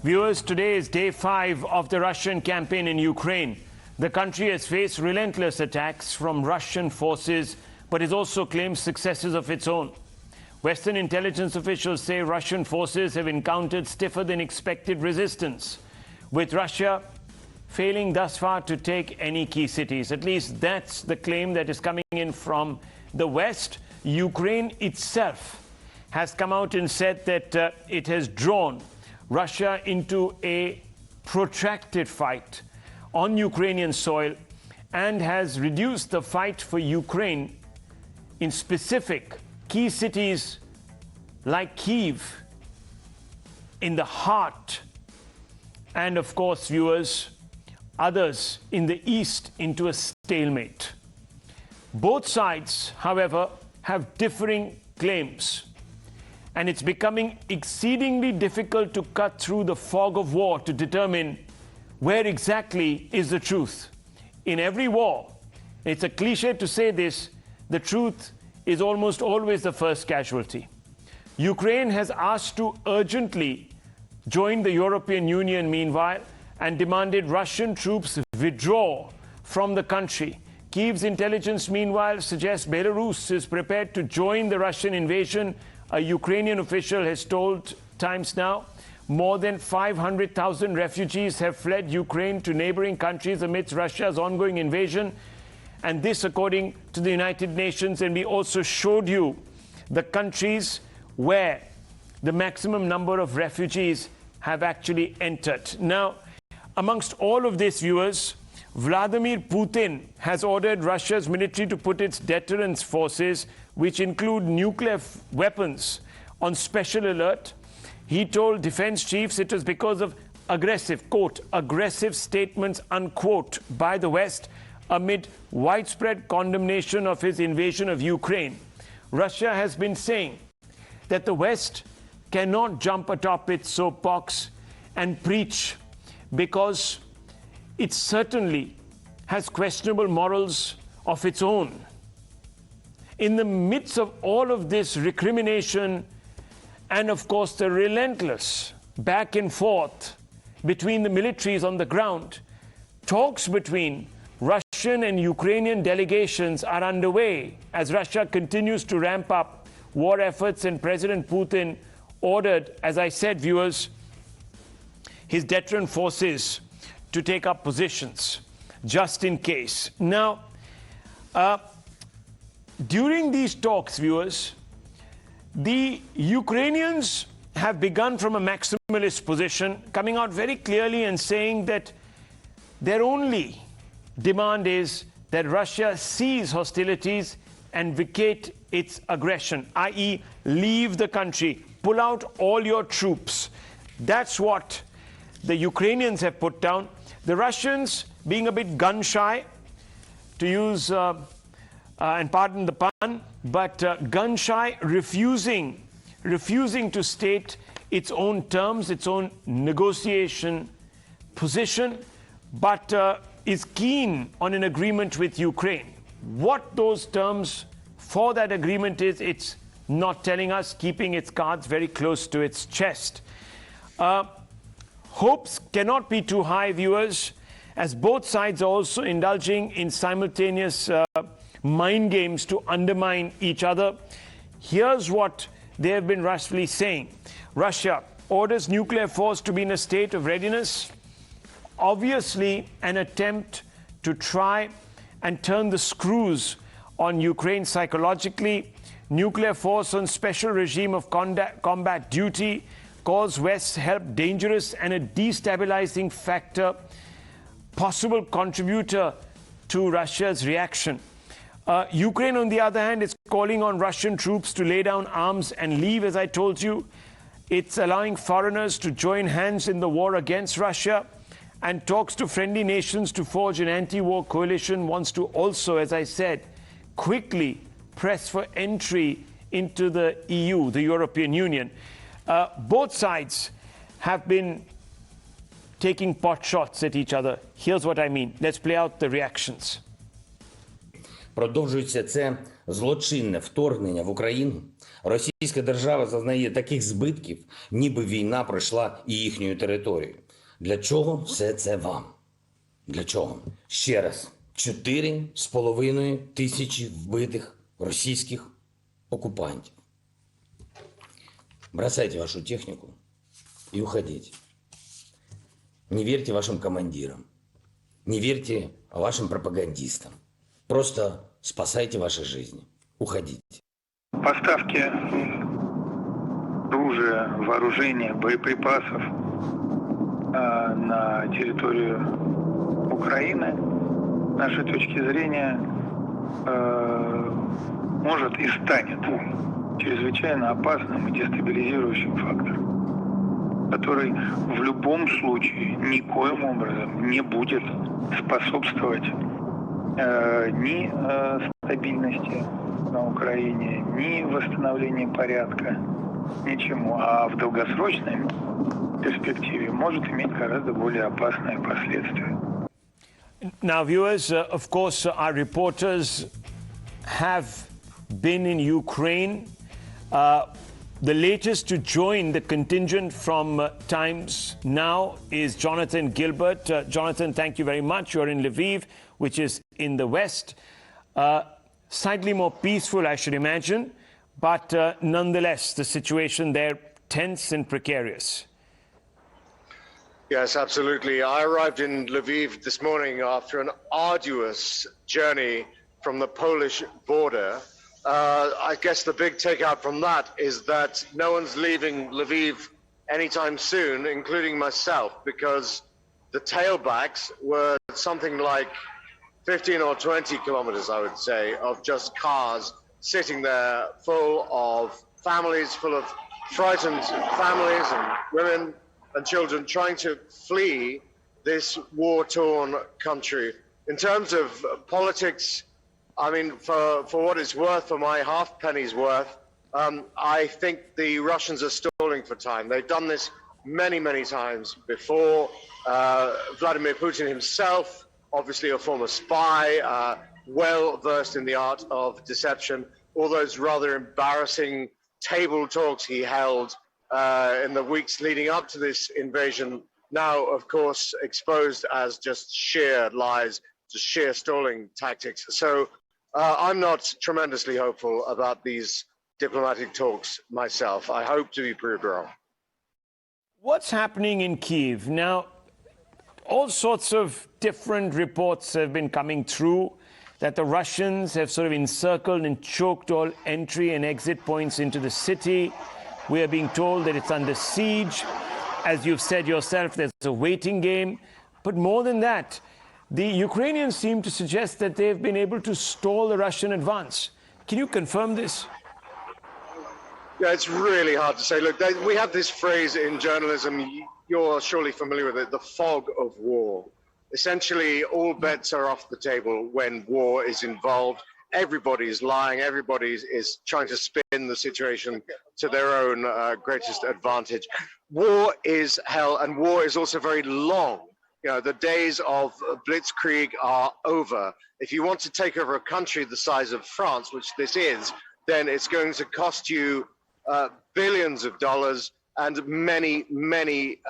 Viewers, today is day 5 of the Russian campaign in Ukraine. The country has faced relentless attacks from Russian forces, but has also claimed successes of its own. Western intelligence officials say Russian forces have encountered stiffer than expected resistance, with Russia failing thus far to take any key cities. At least that's the claim that is coming in from the West. Ukraine itself has come out and said that it has drawn Russia into a protracted fight on Ukrainian soil and has reduced the fight for Ukraine in specific key cities like Kyiv in the heart, and of course, viewers, others in the east into a stalemate. Both sides, however, have differing claims, and it's becoming exceedingly difficult to cut through the fog of war to determine where exactly is the truth. In every war, it's a cliche to say this, the truth is almost always the first casualty. Ukraine has asked to urgently join the European Union meanwhile and demanded Russian troops withdraw from the country. Kyiv's intelligence meanwhile suggests Belarus is prepared to join the Russian invasion. A Ukrainian official has told Times Now more than 500,000 refugees have fled Ukraine to neighboring countries amidst Russia's ongoing invasion. And this according to the United Nations. And we also showed you the countries where the maximum number of refugees have actually entered. Now, amongst all of this, viewers, Vladimir Putin has ordered Russia's military to put its deterrence forces, which include nuclear weapons, on special alert. He told defense chiefs it was because of aggressive, quote, aggressive statements, unquote, by the West amid widespread condemnation of his invasion of Ukraine. Russia has been saying that the West cannot jump atop its soapbox and preach because it certainly has questionable morals of its own. In the midst of all of this recrimination and, of course, the relentless back and forth between the militaries on the ground, talks between Russian and Ukrainian delegations are underway as Russia continues to ramp up war efforts, and President Putin ordered, as I said, viewers, his deterrent forces to take up positions just in case. Now, during these talks, viewers, the Ukrainians have begun from a maximalist position, coming out very clearly and saying that their only demand is that Russia cease hostilities and vacate its aggression, i.e. leave the country, pull out all your troops. That's what the Ukrainians have put down. The Russians, being a bit gun-shy, to use, and pardon the pun, but gun-shy, refusing to state its own terms, its own negotiation position, but is keen on an agreement with Ukraine. What those terms for that agreement is, it's not telling us, keeping its cards very close to its chest. Hopes cannot be too high, viewers, as both sides are also indulging in simultaneous mind games to undermine each other. Here's what they have been roughly saying. Russia orders nuclear force to be in a state of readiness. Obviously, an attempt to try and turn the screws on Ukraine psychologically. Nuclear force on special regime of combat duty calls West's help dangerous and a destabilizing factor, possible contributor to Russia's reaction. Ukraine, on the other hand, is calling on Russian troops to lay down arms and leave, as I told you. It's allowing foreigners to join hands in the war against Russia, and talks to friendly nations to forge an anti-war coalition, wants to also, as I said, quickly press for entry into the EU, the European Union. Both sides have been taking pot shots at each other. Here's what I mean. Let's play out the reactions. Продовжується це злочинне вторгнення в Україну. Російська держава зазнає таких збитків, ніби війна пройшла і їхньою територією. Для чого все це вам? Для чого? Ще раз, 4,5 тисячі вбитих російських оккупантов. Бросайте вашу технику и уходите. Не верьте вашим командирам. Не верьте вашим пропагандистам. Просто спасайте ваши жизни. Уходите. Поставки оружия, вооружения, боеприпасов на территорию Украины, с нашей точки зрения, может и станет чрезвычайно опасным и дестабилизирующим фактором, который в любом случае никоим образом не будет способствовать ни стабильности на Украине, ни восстановлению порядка, ничему, а в долгосрочной перспективе может иметь гораздо более опасные последствия. Now, viewers, of course, our reporters have been in Ukraine. The latest to join the contingent from Times Now is Jonathan Gilbert. Jonathan, thank you very much. You're in Lviv, which is in the west. Slightly more peaceful, I should imagine, but nonetheless, the situation there tense and precarious. Yes, absolutely. I arrived in Lviv this morning after an arduous journey from the Polish border. I guess the big takeout from that is that no one's leaving Lviv anytime soon, including myself, because the tailbacks were something like 15 or 20 kilometers, I would say, of just cars sitting there full of families, full of frightened families and women and children trying to flee this war-torn country. In terms of politics, I mean, for what it's worth, for my half penny's worth, I think the Russians are stalling for time. They've done this many, many times before. Vladimir Putin himself, obviously a former spy, well versed in the art of deception. All those rather embarrassing table talks he held in the weeks leading up to this invasion, now, of course, exposed as just sheer lies, just sheer stalling tactics. So I'm not tremendously hopeful about these diplomatic talks myself. I hope to be proved wrong. What's happening in Kyiv? Now, all sorts of different reports have been coming through that the Russians have sort of encircled and choked all entry and exit points into the city. We are being told that it's under siege. As you've said yourself, there's a waiting game. But more than that, the Ukrainians seem to suggest that they've been able to stall the Russian advance. Can you confirm this? Yeah, it's really hard to say. Look, we have this phrase in journalism, you're surely familiar with it, the fog of war. Essentially, all bets are off the table when war is involved. Everybody is lying. Everybody is trying to spin the situation to their own greatest advantage. War is hell, and war is also very long. You know, the days of blitzkrieg are over. If you want to take over a country the size of France, which this is, then it's going to cost you billions of dollars and many, many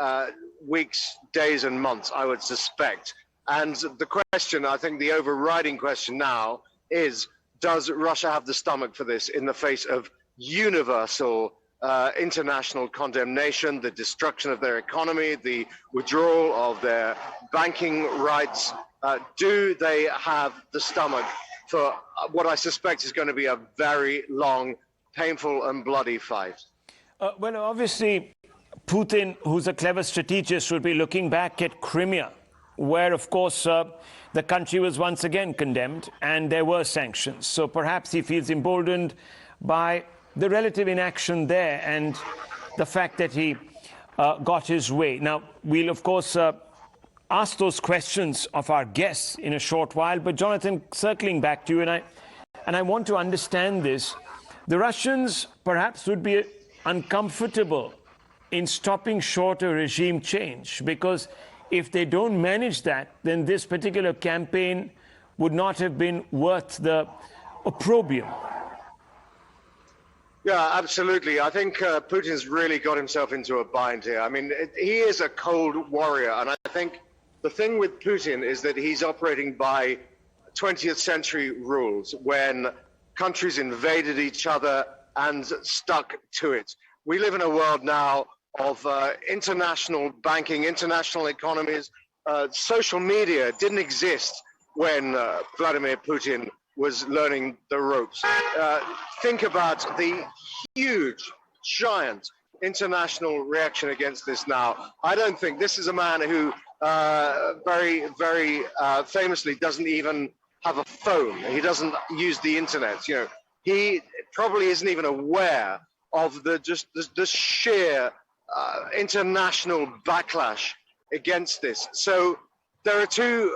weeks, days, and months, I would suspect. And the question, I think the overriding question now is, does Russia have the stomach for this in the face of universal international condemnation, the destruction of their economy, the withdrawal of their banking rights? Do they have the stomach for what I suspect is going to be a very long, painful and bloody fight? Well, obviously, Putin, who's a clever strategist, would be looking back at Crimea, where, of course, the country was once again condemned and there were sanctions. So perhaps he feels emboldened by the relative inaction there and the fact that he got his way. Now, we'll, of course, ask those questions of our guests in a short while. But, Jonathan, circling back to you, and I want to understand this. The Russians perhaps would be uncomfortable in stopping short a regime change, because if they don't manage that, then this particular campaign would not have been worth the opprobrium. Yeah, absolutely. I think Putin's really got himself into a bind here. I mean, he is a cold warrior. And I think the thing with Putin is that he's operating by 20th century rules when countries invaded each other and stuck to it. We live in a world now of international banking, international economies. Social media didn't exist when Vladimir Putin was learning the ropes. Think about the huge, giant international reaction against this now. I don't think this is a man who very, very famously doesn't even have a phone. He doesn't use the internet. You know, he probably isn't even aware of the sheer international backlash against this. So there are two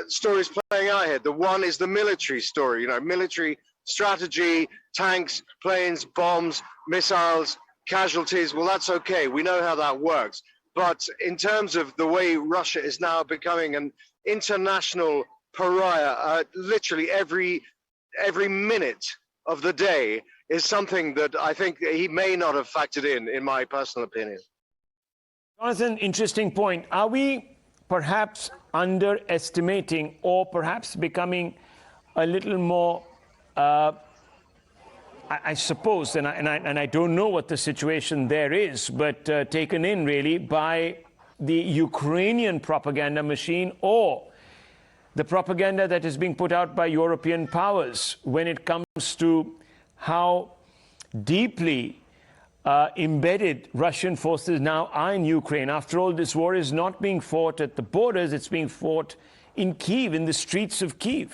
stories playing out here. The one is the military story, you know, military strategy, tanks, planes, bombs, missiles, casualties. Well, that's okay. We know how that works. But in terms of the way Russia is now becoming an international pariah, literally every minute of the day is something that I think he may not have factored in my personal opinion. Jonathan, interesting point. Are we perhaps underestimating or perhaps becoming a little more, I suppose, and I don't know what the situation there is, but taken in really by the Ukrainian propaganda machine or the propaganda that is being put out by European powers when it comes to how deeply embedded Russian forces now are in Ukraine. After all, this war is not being fought at the borders, it's being fought in Kyiv, in the streets of Kyiv.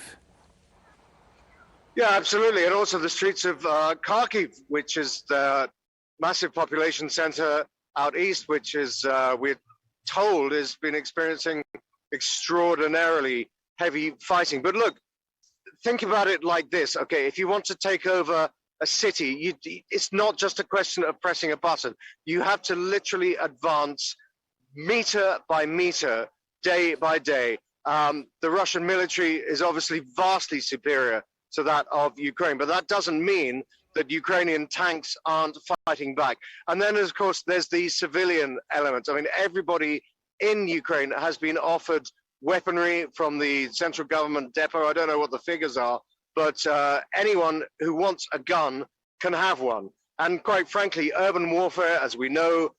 Yeah, absolutely. And also the streets of Kharkiv, which is the massive population center out east, which is, we're told, has been experiencing extraordinarily heavy fighting. But look, think about it like this. Okay, if you want to take over a city, it's not just a question of pressing a button. You have to literally advance meter by meter, day by day. The Russian military is obviously vastly superior to that of Ukraine, but that doesn't mean that Ukrainian tanks aren't fighting back. And then, of course, there's the civilian element. I mean, everybody in Ukraine has been offered weaponry from the central government depot. I don't know what the figures are, but anyone who wants a gun can have one. And quite frankly, urban warfare, as we know,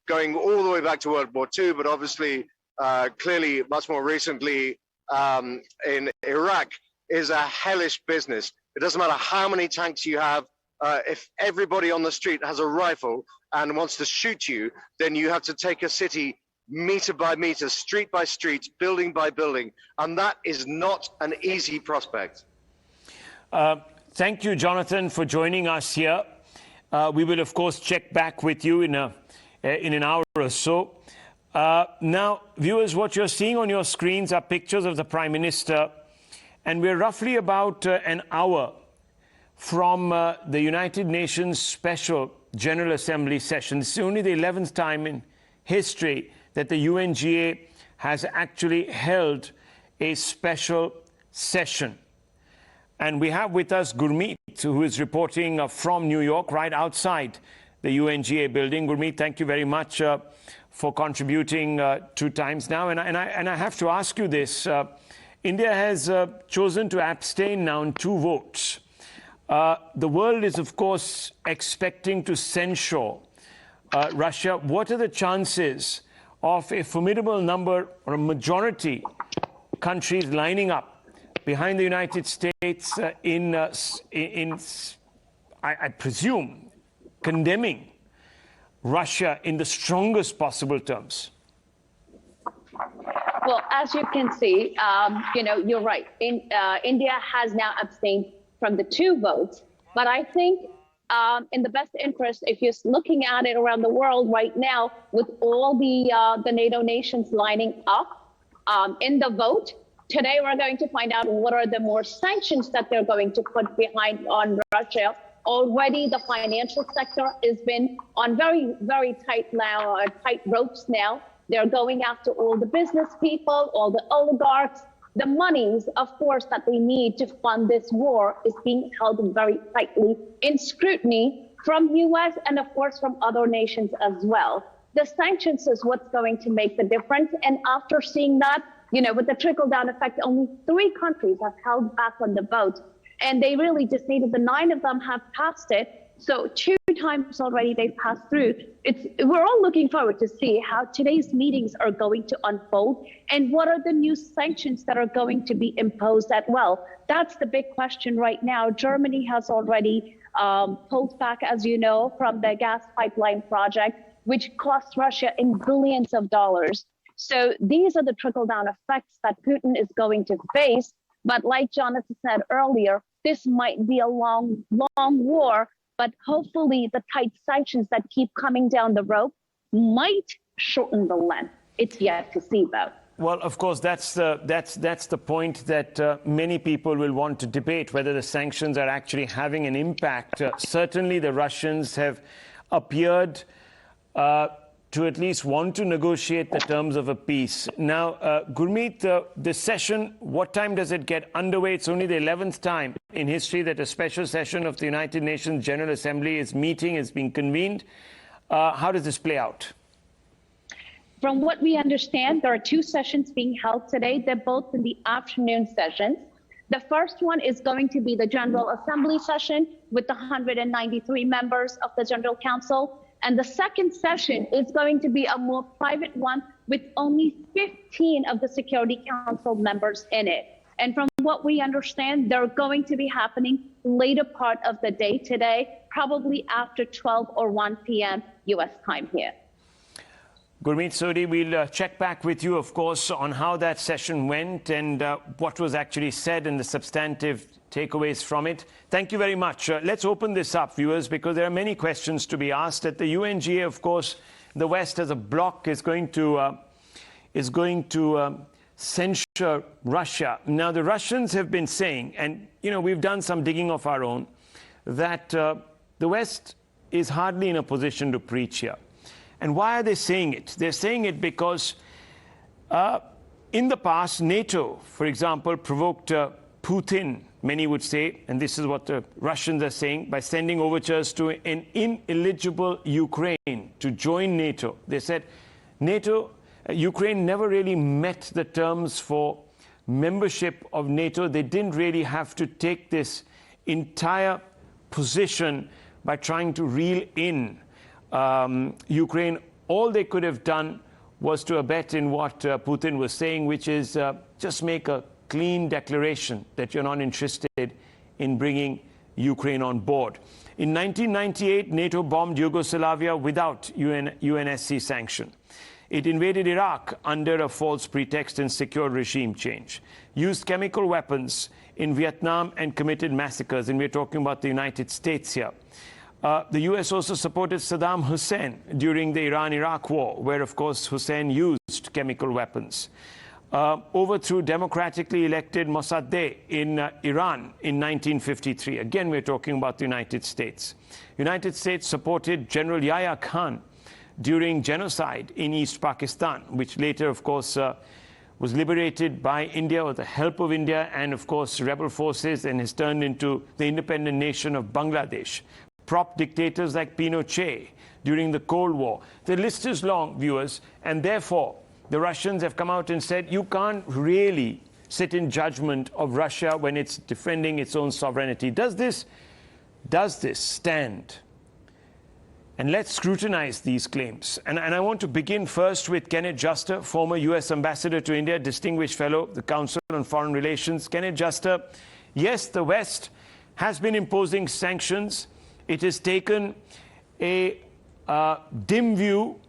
going all the way back to World War II, but obviously clearly much more recently in Iraq, is a hellish business. It doesn't matter how many tanks you have. If everybody on the street has a rifle and wants to shoot you, then you have to take a city meter by meter, street by street, building by building. And that is not an easy prospect. Thank you, Jonathan, for joining us here. We will, of course, check back with you in an hour or so. Now, viewers, what you're seeing on your screens are pictures of the Prime Minister. And we're roughly about an hour from the United Nations Special General Assembly session. This is only the 11th time in history that the UNGA has actually held a special session. And we have with us Gurmeet, who is reporting from New York, right outside the UNGA building. Gurmeet, thank you very much for contributing 2 times now. And I have to ask you this. India has chosen to abstain now on 2 votes. The world is, of course, expecting to censure Russia. What are the chances of a formidable number or a majority countries lining up behind the United States I presume, condemning Russia in the strongest possible terms? Well, as you can see, you're right. India has now abstained from the 2 votes. But I think in the best interest, if you're looking at it around the world right now, with all the NATO nations lining up in the vote, today we're going to find out what are the more sanctions that they're going to put behind on Russia. Already the financial sector has been on very, very tight ropes now. They're going after all the business people, all the oligarchs, the monies, of course, that they need to fund this war is being held very tightly in scrutiny from US and, of course, from other nations as well. The sanctions is what's going to make the difference. And after seeing that, with the trickle-down effect, only 3 countries have held back on the vote. And they really just needed, the 9 of them have passed it. So 2 times already they've passed through. We're all looking forward to see how today's meetings are going to unfold and what are the new sanctions that are going to be imposed as well. That's the big question right now. Germany has already pulled back, as you know, from the gas pipeline project, which cost Russia in billions of dollars. So these are the trickle-down effects that Putin is going to face. But like Jonathan said earlier, this might be a long, long war. But hopefully the tight sanctions that keep coming down the road might shorten the length. It's yet to see, though. Well, of course, that's the point that many people will want to debate, whether the sanctions are actually having an impact. Certainly, the Russians have appeared to at least want to negotiate the terms of a peace. Now, Gurmeet, this session, what time does it get underway? It's only the 11th time in history that a special session of the United Nations General Assembly is being convened. How does this play out? From what we understand, there are 2 sessions being held today. They're both in the afternoon sessions. The first one is going to be the General Assembly session with the 193 members of the General Council. And the second session is going to be a more private one with only 15 of the Security Council members in it. And from what we understand, they're going to be happening later part of the day today, probably after 12 or 1 p.m. U.S. time here. Gurmeet Sodhi, we'll check back with you, of course, on how that session went and what was actually said and the substantive takeaways from it. Thank you very much. Let's open this up, viewers, because there are many questions to be asked. At the UNGA, of course, the West as a bloc is going to censure Russia. Now, the Russians have been saying, and we've done some digging of our own, that the West is hardly in a position to preach here. And why are they saying it? They're saying it because in the past, NATO, for example, provoked Putin, many would say, and this is what the Russians are saying, by sending overtures to an ineligible Ukraine to join NATO. They said Ukraine never really met the terms for membership of NATO. They didn't really have to take this entire position by trying to reel in Ukraine. All they could have done was to abet in what Putin was saying, which is just make a clean declaration that you're not interested in bringing Ukraine on board. In 1998, NATO bombed Yugoslavia without UNSC sanction. It invaded Iraq under a false pretext and secured regime change, used chemical weapons in Vietnam and committed massacres, and we're talking about the United States here. The US also supported Saddam Hussein during the Iran-Iraq war, where, of course, Hussein used chemical weapons. Overthrew democratically elected Mossadegh in Iran in 1953. Again, we're talking about the United States. United States supported General Yahya Khan during genocide in East Pakistan, which later, of course, was liberated by India with the help of India and, of course, rebel forces, and has turned into the independent nation of Bangladesh. Propped dictators like Pinochet during the Cold War. The list is long, viewers, and therefore the Russians have come out and said you can't really sit in judgment of Russia when it's defending its own sovereignty. Does this stand? And let's scrutinize these claims. And I want to begin first with Kenneth Juster, former US Ambassador to India, Distinguished Fellow, the Council on Foreign Relations. Kenneth Juster, yes, the West has been imposing sanctions. It has taken a dim view,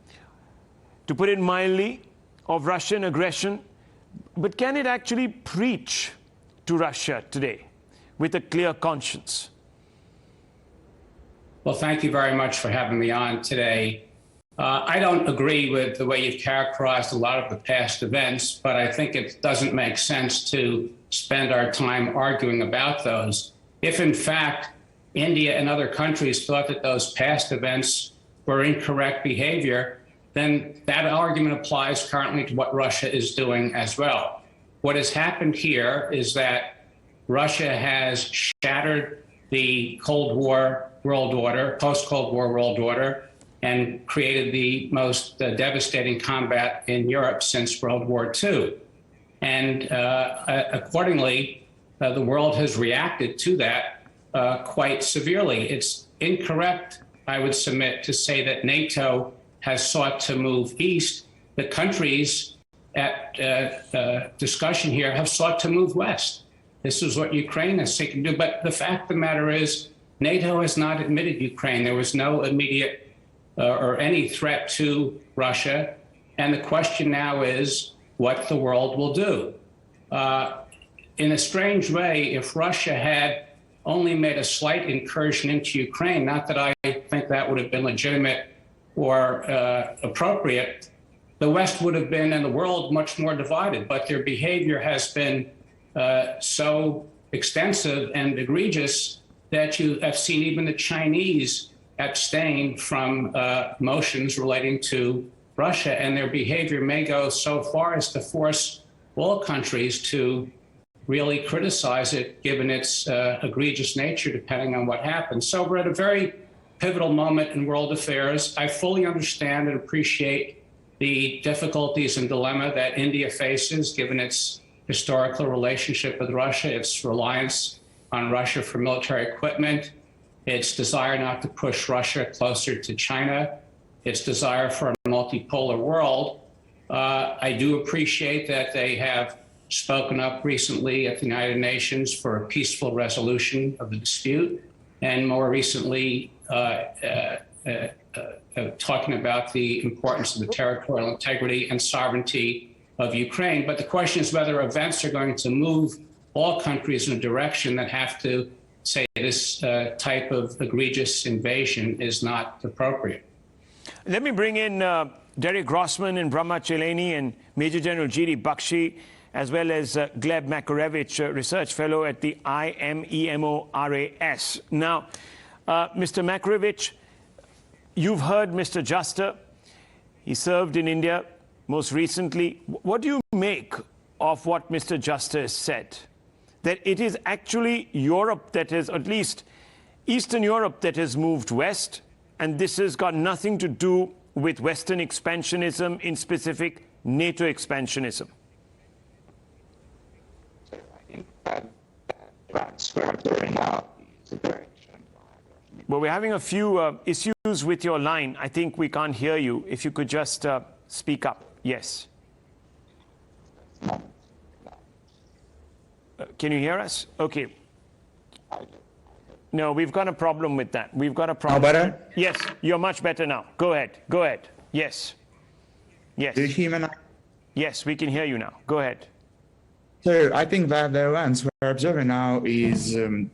to put it mildly, of Russian aggression. But can it actually preach to Russia today with a clear conscience? Well, thank you very much for having me on today. I don't agree with the way you've characterized a lot of the past events, but I think it doesn't make sense to spend our time arguing about those. If, in fact, India and other countries thought that those past events were incorrect behavior, then that argument applies currently to what Russia is doing as well. what has happened here is that Russia has shattered the Cold War world order, post-Cold War world order, and created the most devastating combat in Europe since World War II. And accordingly, the world has reacted to that quite severely. It's incorrect, I would submit, to say that NATO has sought to move east. The countries at discussion here have sought to move west. This is what Ukraine has seeking to do. But the fact of the matter is, NATO has not admitted Ukraine. There was no immediate or any threat to Russia. And the question now is what the world will do. In a strange way, if Russia had only made a slight incursion into Ukraine, not that I think that would have been legitimate or appropriate, the West would have been and the world much more divided. But their behavior has been so extensive and egregious that you have seen even the Chinese abstain from motions relating to Russia, and their behavior may go so far as to force all countries to really criticize it, given its egregious nature, depending on what happens. So we're at a very pivotal moment in world affairs. I fully understand and appreciate the difficulties and dilemma that India faces, given its historical relationship with Russia, its reliance on Russia for military equipment, its desire not to push Russia closer to China, its desire for a multipolar world. I do appreciate that they have spoken up recently at the United Nations for a peaceful resolution of the dispute, and more recently talking about the importance of the territorial integrity and sovereignty of Ukraine. But the question is whether events are going to move all countries in a direction that have to say this type of egregious invasion is not appropriate. Let me bring in Derek Grossman and Brahma Cheleni and Major General G.D. Bakshi, as well as Gleb Makarevich, research fellow at the IMEMO-RAS. Now, Mr. Makarevich, you've heard Mr. Juster. He served in India most recently. What do you make of what Mr. Juster has said? That it is actually Europe that has, at least Eastern Europe, that has moved west, and this has got nothing to do with Western expansionism, in specific NATO expansionism. Well, we're having a few issues with your line. I think we can't hear you. If you could just speak up. Yes. Can you hear us? Okay. No, we've got a problem with that. We've got a problem. Now better? Yes, you're much better now. Go ahead. Go ahead. Yes. Yes. Do you hear me now? Yes, we can hear you now. Go ahead. So I think that the events we're observing now is the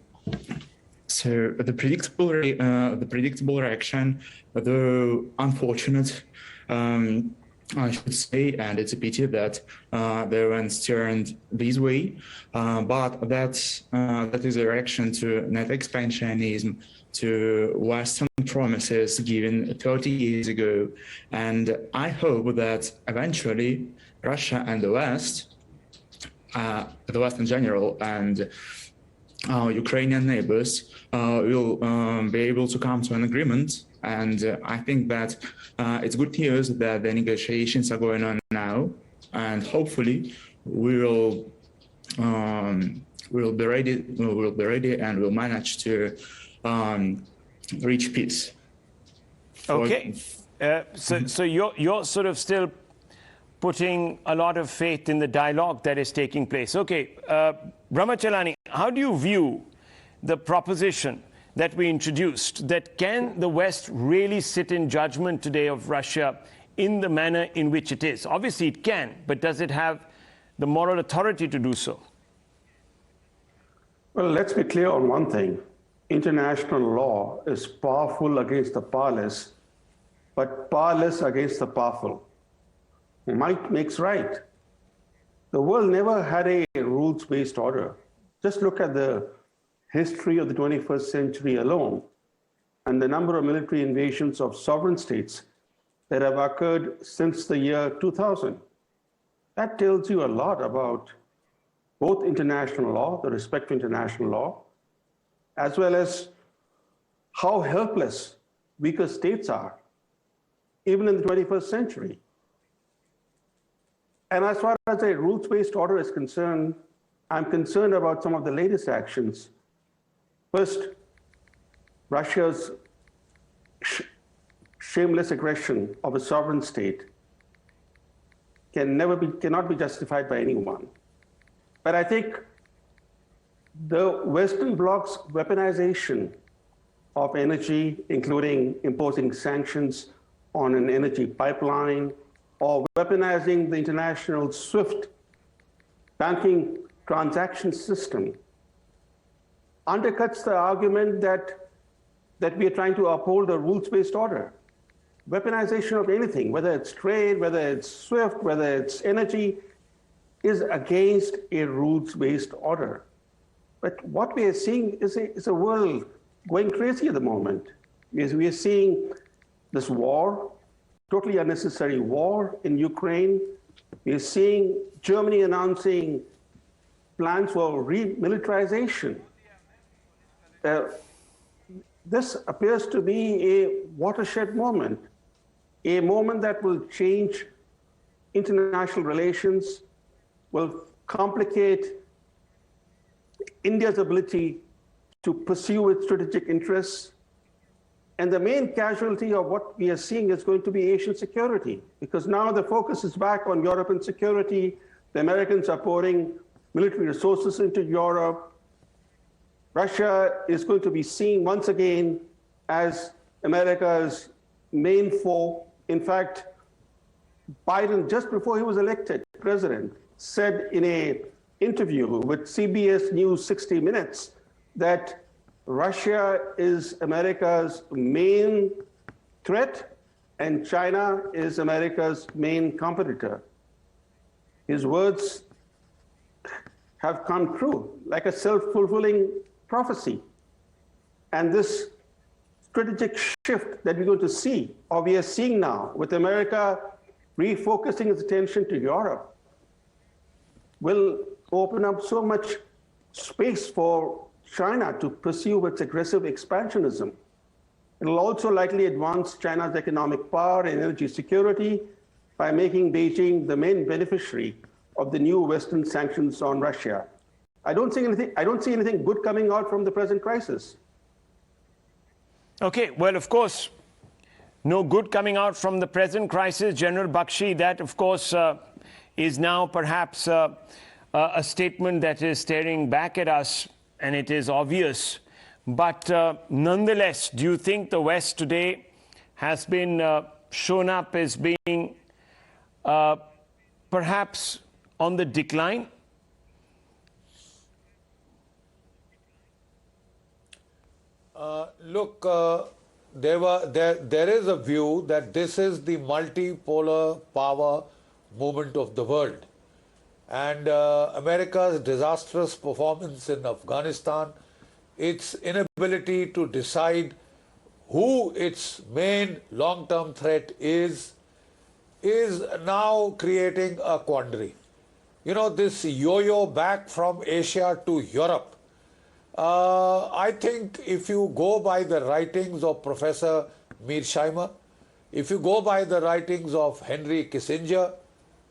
predictable reaction, though unfortunate, I should say, and it's a pity that the events turned this way. But that is a reaction to NATO expansionism, to Western promises given 30 years ago, and I hope that eventually Russia and the West in general, and our Ukrainian neighbors will be able to come to an agreement. And I think that it's good news that the negotiations are going on now, and hopefully we will be ready. We'll be ready, and we'll manage to reach peace. Okay, so you're sort of still putting a lot of faith in the dialogue that is taking place. Okay, Brahmachelani, how do you view the proposition that we introduced, that can the West really sit in judgment today of Russia in the manner in which it is? Obviously it can, but does it have the moral authority to do so? Well, let's be clear on one thing. International law is powerful against the powerless, but powerless against the powerful. Might makes right. The world never had a rules-based order. Just look at the history of the 21st century alone, and the number of military invasions of sovereign states that have occurred since the year 2000. That tells you a lot about both international law, the respect for international law, as well as how helpless weaker states are, even in the 21st century. And as far as a rules-based order is concerned, I'm concerned about some of the latest actions. First, Russia's shameless aggression of a sovereign state cannot be justified by anyone. But I think the Western bloc's weaponization of energy, including imposing sanctions on an energy pipeline, or weaponizing the international SWIFT banking transaction system, undercuts the argument that we are trying to uphold a rules-based order. Weaponization of anything, whether it's trade, whether it's SWIFT, whether it's energy, is against a rules-based order. But what we are seeing is a world going crazy at the moment. We are seeing this war, totally unnecessary war in Ukraine. We are seeing Germany announcing plans for remilitarization. This appears to be a watershed moment, a moment that will change international relations, will complicate India's ability to pursue its strategic interests. And the main casualty of what we are seeing is going to be Asian security, because now the focus is back on European security. The Americans are pouring military resources into Europe. Russia is going to be seen once again as America's main foe. In fact, Biden, just before he was elected president, said in an interview with CBS News 60 Minutes that Russia is America's main threat and China is America's main competitor. His words have come true, like a self-fulfilling prophecy. And this strategic shift that we're going to see, or we are seeing now, with America refocusing its attention to Europe, will open up so much space for China to pursue its aggressive expansionism. It'll also likely advance China's economic power and energy security by making Beijing the main beneficiary of the new Western sanctions on Russia. I don't see anything good coming out from the present crisis. Okay, well, of course, no good coming out from the present crisis. General Bakshi, that, of course, is now perhaps a statement that is staring back at us, and it is obvious. But nonetheless, do you think the West today has been shown up as being perhaps on the decline? Look, there is a view that this is the multipolar power movement of the world. And America's disastrous performance in Afghanistan, its inability to decide who its main long-term threat is now creating a quandary. You know, this yo-yo back from Asia to Europe, I think if you go by the writings of Professor Mearsheimer, if you go by the writings of Henry Kissinger,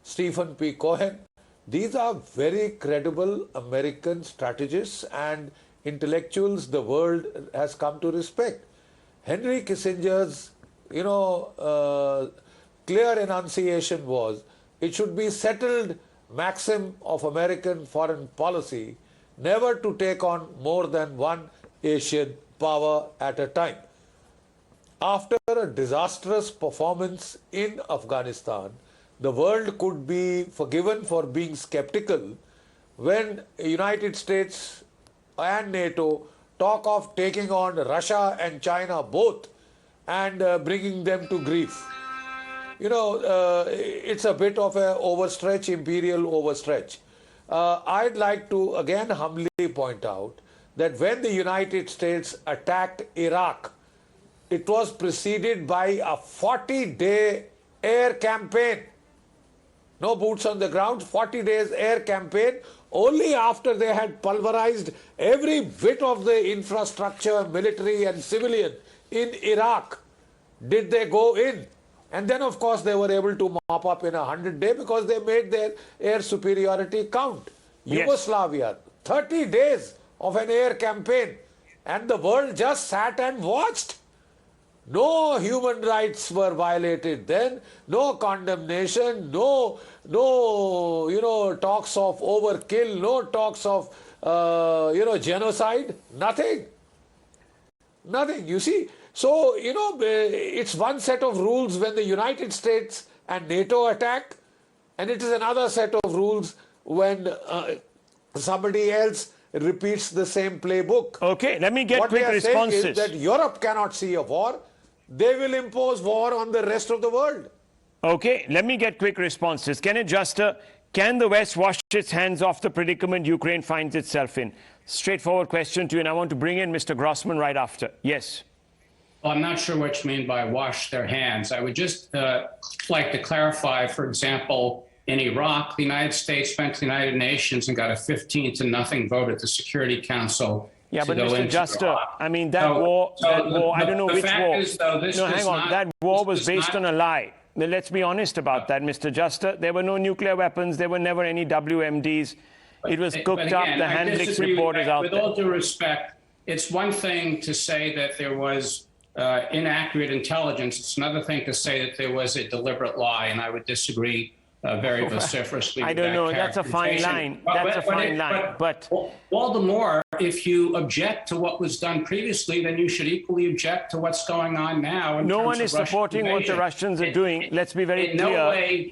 Stephen P. Cohen, these are very credible American strategists and intellectuals the world has come to respect. Henry Kissinger's, clear enunciation was, it should be settled maxim of American foreign policy never to take on more than one Asian power at a time. After a disastrous performance in Afghanistan, the world could be forgiven for being skeptical when the United States and NATO talk of taking on Russia and China both and bringing them to grief. It's a bit of an overstretch, imperial overstretch. I'd like to again humbly point out that when the United States attacked Iraq, it was preceded by a 40-day air campaign. No boots on the ground, 40 days air campaign Only after they had pulverized every bit of the infrastructure, military and civilian in Iraq, did they go in. And then, of course, they were able to mop up in 100 days because they made their air superiority count. Yes. Yugoslavia, 30 days of an air campaign, and the world just sat and watched. No human rights were violated then, no condemnation, no talks of overkill, no talks of, genocide, nothing. Nothing, you see. So, it's one set of rules when the United States and NATO attack, and it is another set of rules when somebody else repeats the same playbook. Okay, let me get quick responses. What they are saying is that Europe cannot see a war. They will impose war on the rest of the world. Okay, let me get quick responses. Kenneth Juster, can the West wash its hands off the predicament Ukraine finds itself in? Straightforward question to you, and I want to bring in Mr. Grossman right after. Yes. Well, I'm not sure what you mean by wash their hands. I would just like to clarify, for example, in Iraq, the United States went to the United Nations and got a 15-0 vote at the Security Council. Yeah, but Mr. Juster, I mean, that war, I don't know which war. No, hang on. That war was based on a lie. Let's be honest about that, Mr. Juster. There were no nuclear weapons. There were never any WMDs. It was cooked up. The Handlick's report is out there. With all due respect, it's one thing to say that there was inaccurate intelligence. It's another thing to say that there was a deliberate lie, and I would disagree very vociferously. I don't know. That's a fine line. That's a fine line. But all the more, if you object to what was done previously, then you should equally object to what's going on now. No one is supporting what the Russians are doing. Let's be very clear.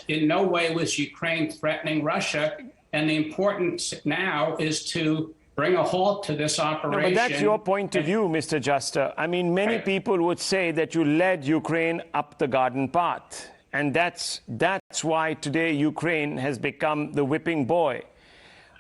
In no way was Ukraine threatening Russia, and the importance now is to bring a halt to this operation. No, but that's your point of view, Mr. Juster. I mean, many people would say that you led Ukraine up the garden path. And that's why today Ukraine has become the whipping boy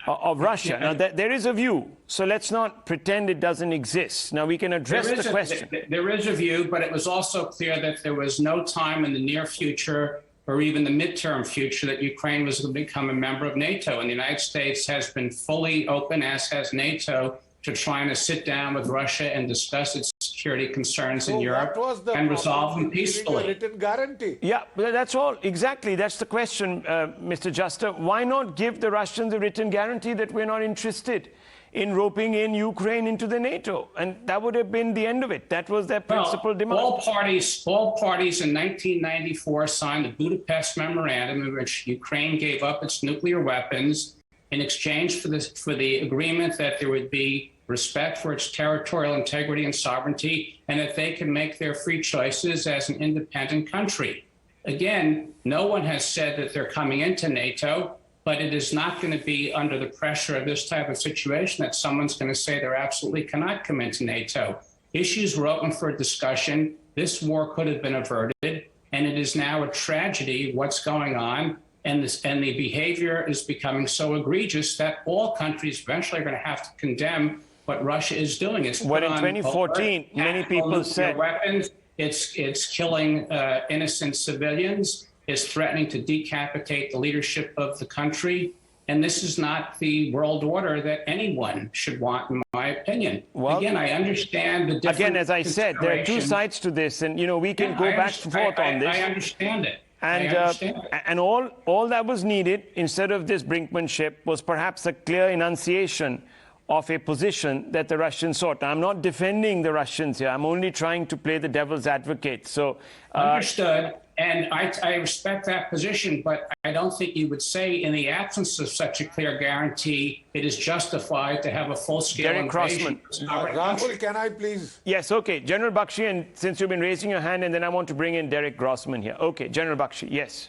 of Russia. Now, there is a view, so let's not pretend it doesn't exist. Now, we can address the question. There is a view, but it was also clear that there was no time in the near future or even the midterm future that Ukraine was going to become a member of NATO. And the United States has been fully open, as has NATO, to trying to sit down with Russia and discuss its security concerns in Europe and resolve them peacefully. A written guarantee. Yeah, that's all. Exactly. That's the question, Mr. Juster. Why not give the Russians a written guarantee that we're not interested in roping in Ukraine into the NATO? And that would have been the end of it. That was their principal demand. All parties in 1994 signed the Budapest Memorandum in which Ukraine gave up its nuclear weapons in exchange for the agreement that there would be respect for its territorial integrity and sovereignty, and that they can make their free choices as an independent country. Again, no one has said that they're coming into NATO, but it is not going to be under the pressure of this type of situation that someone's going to say they absolutely cannot come into NATO. Issues were open for discussion. This war could have been averted, and it is now a tragedy what's going on. And the behavior is becoming so egregious that all countries eventually are going to have to condemn what Russia is doing. It's what in 2014, many people said weapons. It's killing innocent civilians. It's threatening to decapitate the leadership of the country. And this is not the world order that anyone should want, in my opinion. Well, again, I understand the different. Again, as I said, there are two sides to this, and we can go back and forth on this. I understand it. And all that was needed, instead of this brinkmanship, was perhaps a clear enunciation of a position that the Russians sought. Now, I'm not defending the Russians here. I'm only trying to play the devil's advocate. So understood. And I respect that position, but I don't think you would say in the absence of such a clear guarantee, it is justified to have a full-scale invasion. Rahul, can I please? Yes, okay. General Bakshi, and since you've been raising your hand, and then I want to bring in Derek Grossman here. Okay, General Bakshi, yes.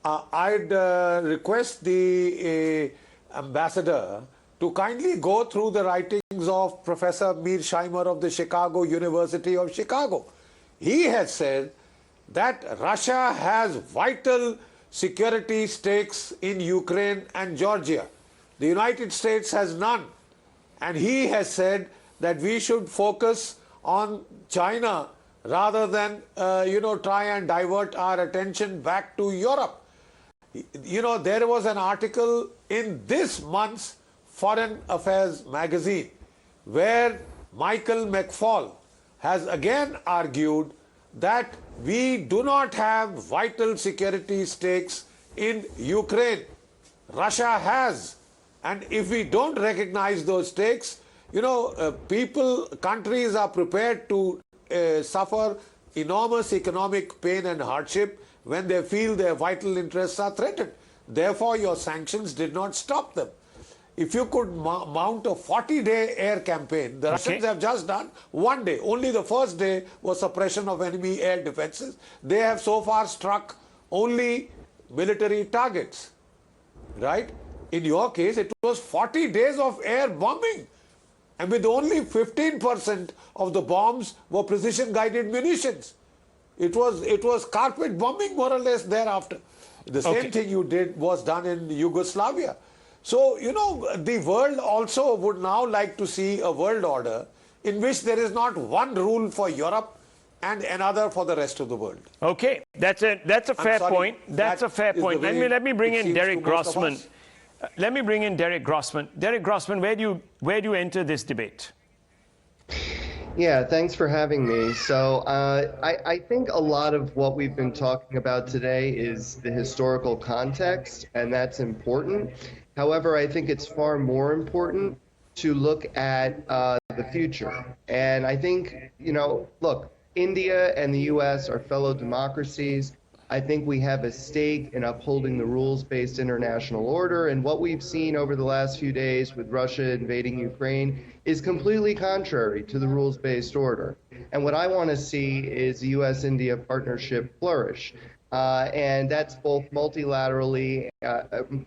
I'd request the ambassador to kindly go through the writings of Professor Mearsheimer of the Chicago University of Chicago. He has said that Russia has vital security stakes in Ukraine and Georgia. The United States has none. And he has said that we should focus on China rather than, try and divert our attention back to Europe. You know, there was an article in this month's Foreign Affairs magazine where Michael McFaul has again argued that we do not have vital security stakes in Ukraine. Russia has. And if we don't recognize those stakes, you know, countries are prepared to suffer enormous economic pain and hardship when they feel their vital interests are threatened. Therefore, your sanctions did not stop them. If you could mount a 40-day air campaign, the Russians have just done one day. Only the first day was suppression of enemy air defenses. They have so far struck only military targets, right? In your case, it was 40 days of air bombing. And with only 15% of the bombs were precision-guided munitions. It was carpet bombing more or less thereafter. The same thing you did was done in Yugoslavia. So, you know, the world also would now like to see a world order in which there is not one rule for Europe and another for the rest of the world. Okay, that's a fair point. That's a fair point. Let me bring in Derek Grossman. Let me bring in Derek Grossman. Derek Grossman, where do you enter this debate? Yeah, thanks for having me. So I think a lot of what we've been talking about today is the historical context, and that's important. However, I think it's far more important to look at the future. And I think, you know, look, India and the U.S. are fellow democracies. I think we have a stake in upholding the rules-based international order, and what we've seen over the last few days with Russia invading Ukraine is completely contrary to the rules-based order. And what I want to see is the U.S.-India partnership flourish. And that's both bilaterally and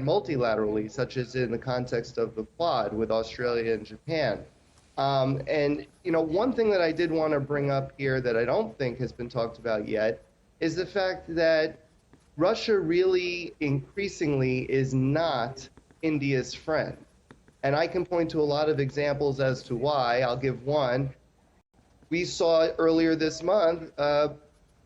multilaterally, such as in the context of the Quad with Australia and Japan. And, you know, one thing that I did want to bring up here that I don't think has been talked about yet is the fact that Russia really increasingly is not India's friend. And I can point to a lot of examples as to why. I'll give one. We saw earlier this month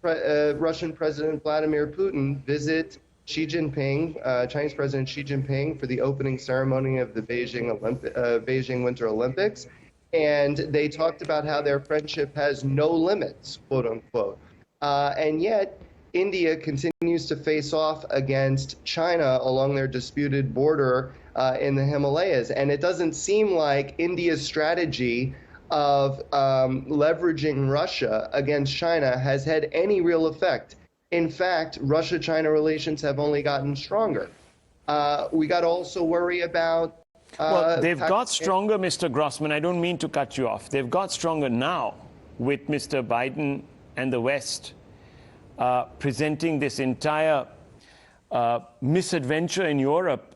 Russian President Vladimir Putin visit Xi Jinping, Chinese President Xi Jinping, for the opening ceremony of the Beijing Winter Olympics. And they talked about how their friendship has no limits, quote unquote. And yet, India continues to face off against China along their disputed border in the Himalayas. And it doesn't seem like India's strategy of leveraging Russia against China has had any real effect. In fact, Russia-China relations have only gotten stronger. We got to also worry about... well, they've got stronger, Mr. Grossman. I don't mean to cut you off. They've got stronger now with Mr. Biden and the West presenting this entire misadventure in Europe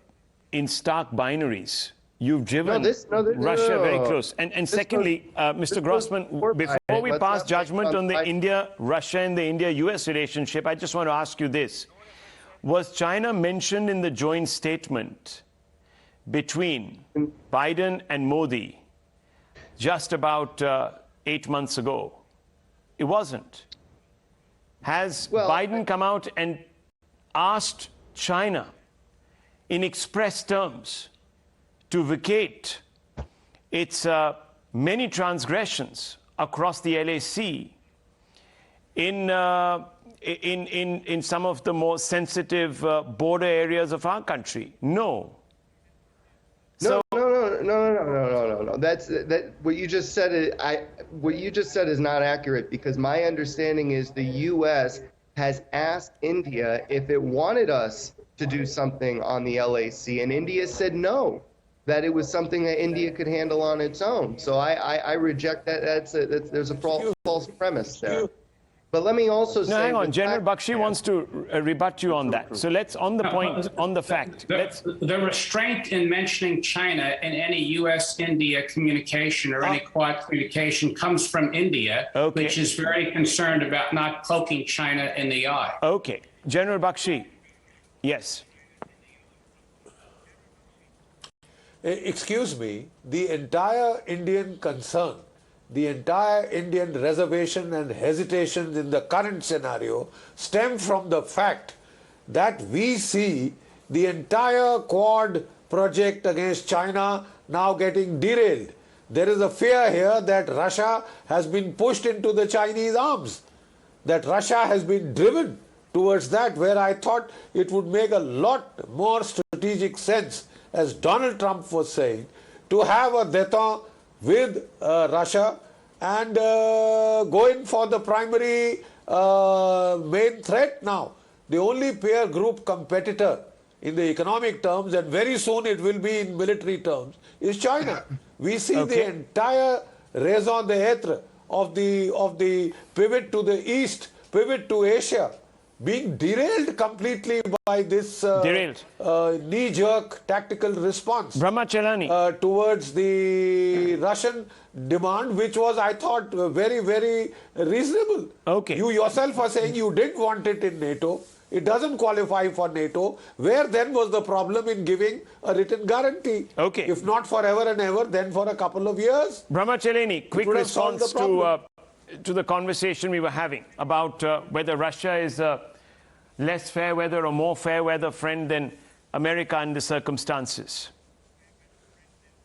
in stark binaries. You've driven Russia very close. And secondly, Mr. Grossman, before we pass judgment on the India-Russia and the India-US relationship, I just want to ask you this. Was China mentioned in the joint statement between Biden and Modi just about 8 months ago? It wasn't. Has Biden come out and asked China in express terms to vacate its many transgressions across the LAC in some of the more sensitive border areas of our country? No. No. That what you just said. What you just said is not accurate, because my understanding is the U.S. has asked India if it wanted us to do something on the LAC, and India said no, that it was something that India could handle on its own. So I reject that. There's a false premise there. But let me also say... No, hang on. General Bakshi wants to rebut you on that. So let's, on the point, on the fact. The restraint in mentioning China in any U.S.-India communication or any Quad communication comes from India, which is very concerned about not poking China in the eye. Okay. General Bakshi, yes. Excuse me, the entire Indian concern, the entire Indian reservation and hesitations in the current scenario stem from the fact that we see the entire Quad project against China now getting derailed. There is a fear here that Russia has been pushed into the Chinese arms, that Russia has been driven towards that, where I thought it would make a lot more strategic sense, as Donald Trump was saying, to have a détente with Russia and go in for the primary main threat now. The only peer group competitor in the economic terms, and very soon it will be in military terms, is China. We see the entire raison d'etre of the pivot to the east, pivot to Asia, being derailed completely by this knee-jerk tactical response towards the Russian demand, which was, I thought, very, very reasonable. You yourself are saying you didn't want it in NATO. It doesn't qualify for NATO. Where then was the problem in giving a written guarantee? If not forever and ever, then for a couple of years. Brahmachaleni, quick response to the conversation we were having about whether Russia is a less fair weather or more fair weather friend than America under circumstances.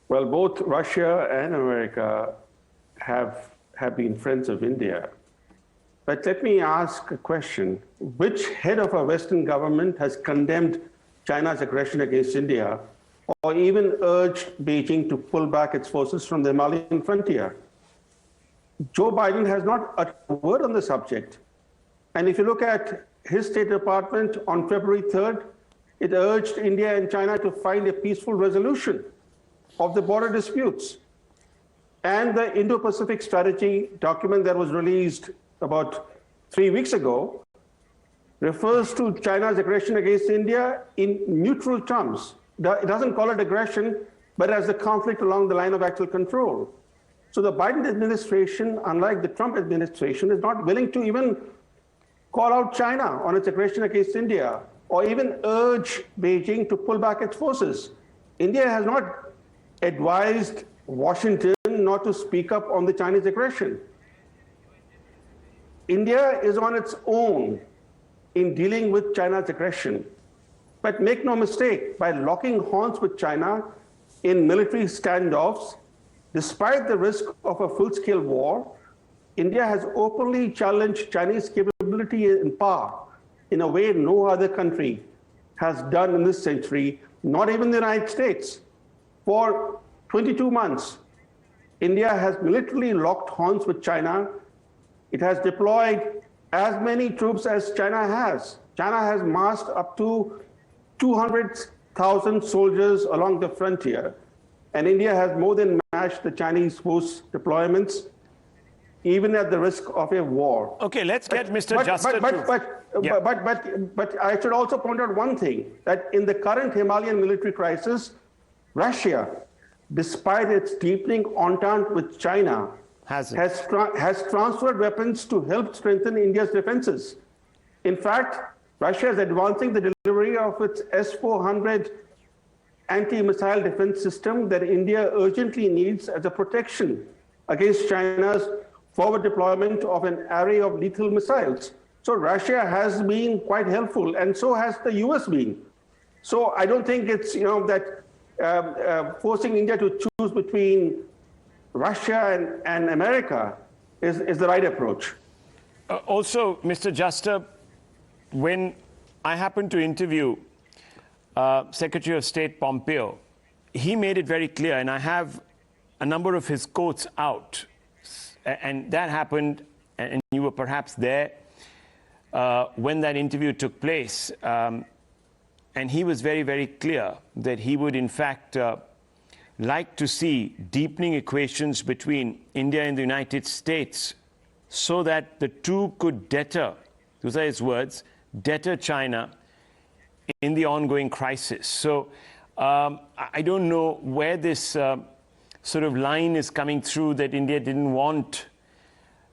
Well, both Russia and America have been friends of India. But let me ask a question. Which head of a Western government has condemned China's aggression against India or even urged Beijing to pull back its forces from the Himalayan frontier? Joe Biden has not uttered a word on the subject. And if you look at his State Department on February 3rd, it urged India and China to find a peaceful resolution of the border disputes. And the Indo-Pacific Strategy document that was released about 3 weeks ago refers to China's aggression against India in neutral terms. It doesn't call it aggression, but as a conflict along the line of actual control. So the Biden administration, unlike the Trump administration, is not willing to even call out China on its aggression against India or even urge Beijing to pull back its forces. India has not advised Washington not to speak up on the Chinese aggression. India is on its own in dealing with China's aggression. But make no mistake, by locking horns with China in military standoffs, despite the risk of a full-scale war, India has openly challenged Chinese capability and power in a way no other country has done in this century, not even the United States. For 22 months, India has militarily locked horns with China. It has deployed as many troops as China has. China has massed up to 200,000 soldiers along the frontier. And India has more than matched the Chinese force deployments, even at the risk of a war. Okay, let's get Mr. Juster. But I should also point out one thing, that in the current Himalayan military crisis, Russia, despite its deepening entente with China, has transferred weapons to help strengthen India's defenses. In fact, Russia is advancing the delivery of its S-400 anti-missile defense system that India urgently needs as a protection against China's forward deployment of an array of lethal missiles. So Russia has been quite helpful, and so has the US been. So I don't think it's, that forcing India to choose between Russia and America is the right approach. Also, Mr. Juster, when I happened to interview Secretary of State Pompeo, he made it very clear, and I have a number of his quotes out, and that happened, and you were perhaps there when that interview took place, and he was very, very clear that he would, in fact, like to see deepening equations between India and the United States so that the two could deter, those are his words, deter China in the ongoing crisis. So I don't know where this sort of line is coming through that India didn't want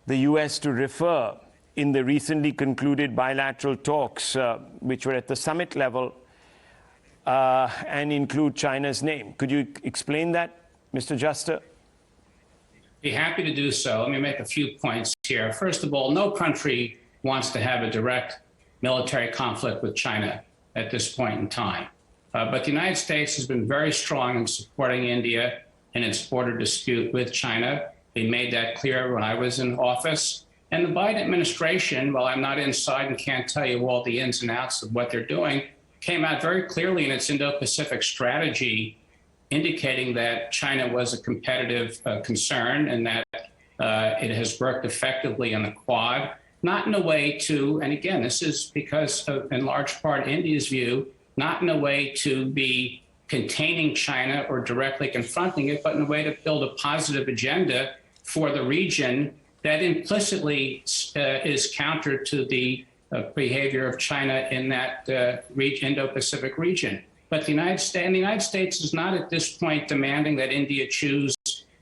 the US to refer in the recently concluded bilateral talks, which were at the summit level, and include China's name. Could you explain that, Mr. Juster? Be happy to do so. Let me make a few points here. First of all, no country wants to have a direct military conflict with China at this point in time. But the United States has been very strong in supporting India in its border dispute with China. They made that clear when I was in office. And the Biden administration, while I'm not inside and can't tell you all the ins and outs of what they're doing, came out very clearly in its Indo-Pacific strategy, indicating that China was a competitive concern and that it has worked effectively in the Quad, not in a way to, and again, this is because of, in large part, India's view, not in a way to be containing China or directly confronting it, but in a way to build a positive agenda for the region that implicitly is counter to the behavior of China in that Indo-Pacific region. But the United States is not at this point demanding that India choose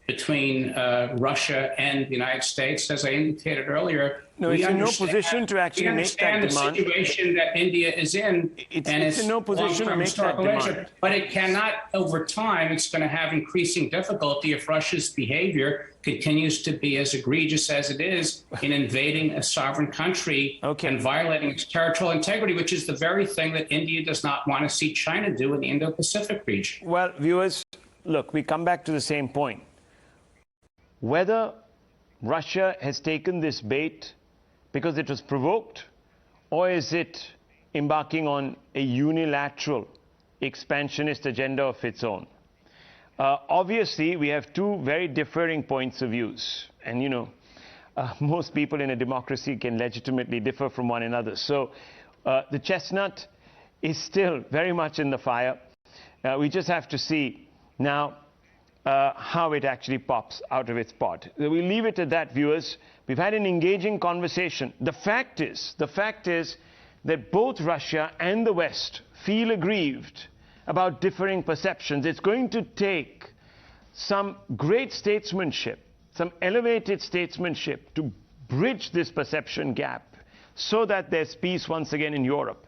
between Russia and the United States. As I indicated earlier, no, it's in no position to actually make that demand. The situation that India is in, it's in no position to make that demand. But it cannot, over time, it's going to have increasing difficulty if Russia's behavior continues to be as egregious as it is in invading a sovereign country and violating its territorial integrity, which is the very thing that India does not want to see China do in the Indo-Pacific region. Well, viewers, look, we come back to the same point. Whether Russia has taken this bait because it was provoked, or is it embarking on a unilateral expansionist agenda of its own? Obviously, we have two very differing points of views. And, you know, most people in a democracy can legitimately differ from one another. So the chestnut is still very much in the fire. We just have to see now how it actually pops out of its pod. We'll leave it at that, viewers. We've had an engaging conversation. The fact is that both Russia and the West feel aggrieved about differing perceptions. It's going to take some great statesmanship, some elevated statesmanship to bridge this perception gap so that there's peace once again in Europe.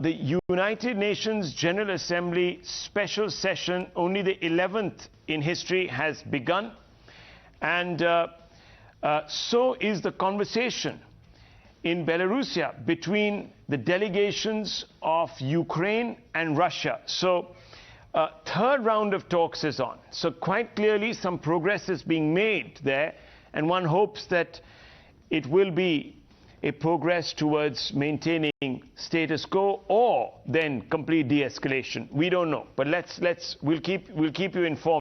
The United Nations General Assembly special session, only the 11th in history, has begun. And so is the conversation in Belarusia between the delegations of Ukraine and Russia. So third round of talks is on. So quite clearly some progress is being made there. And one hopes that it will be a progress towards maintaining status quo or then complete de-escalation. We don't know, but we'll keep you informed.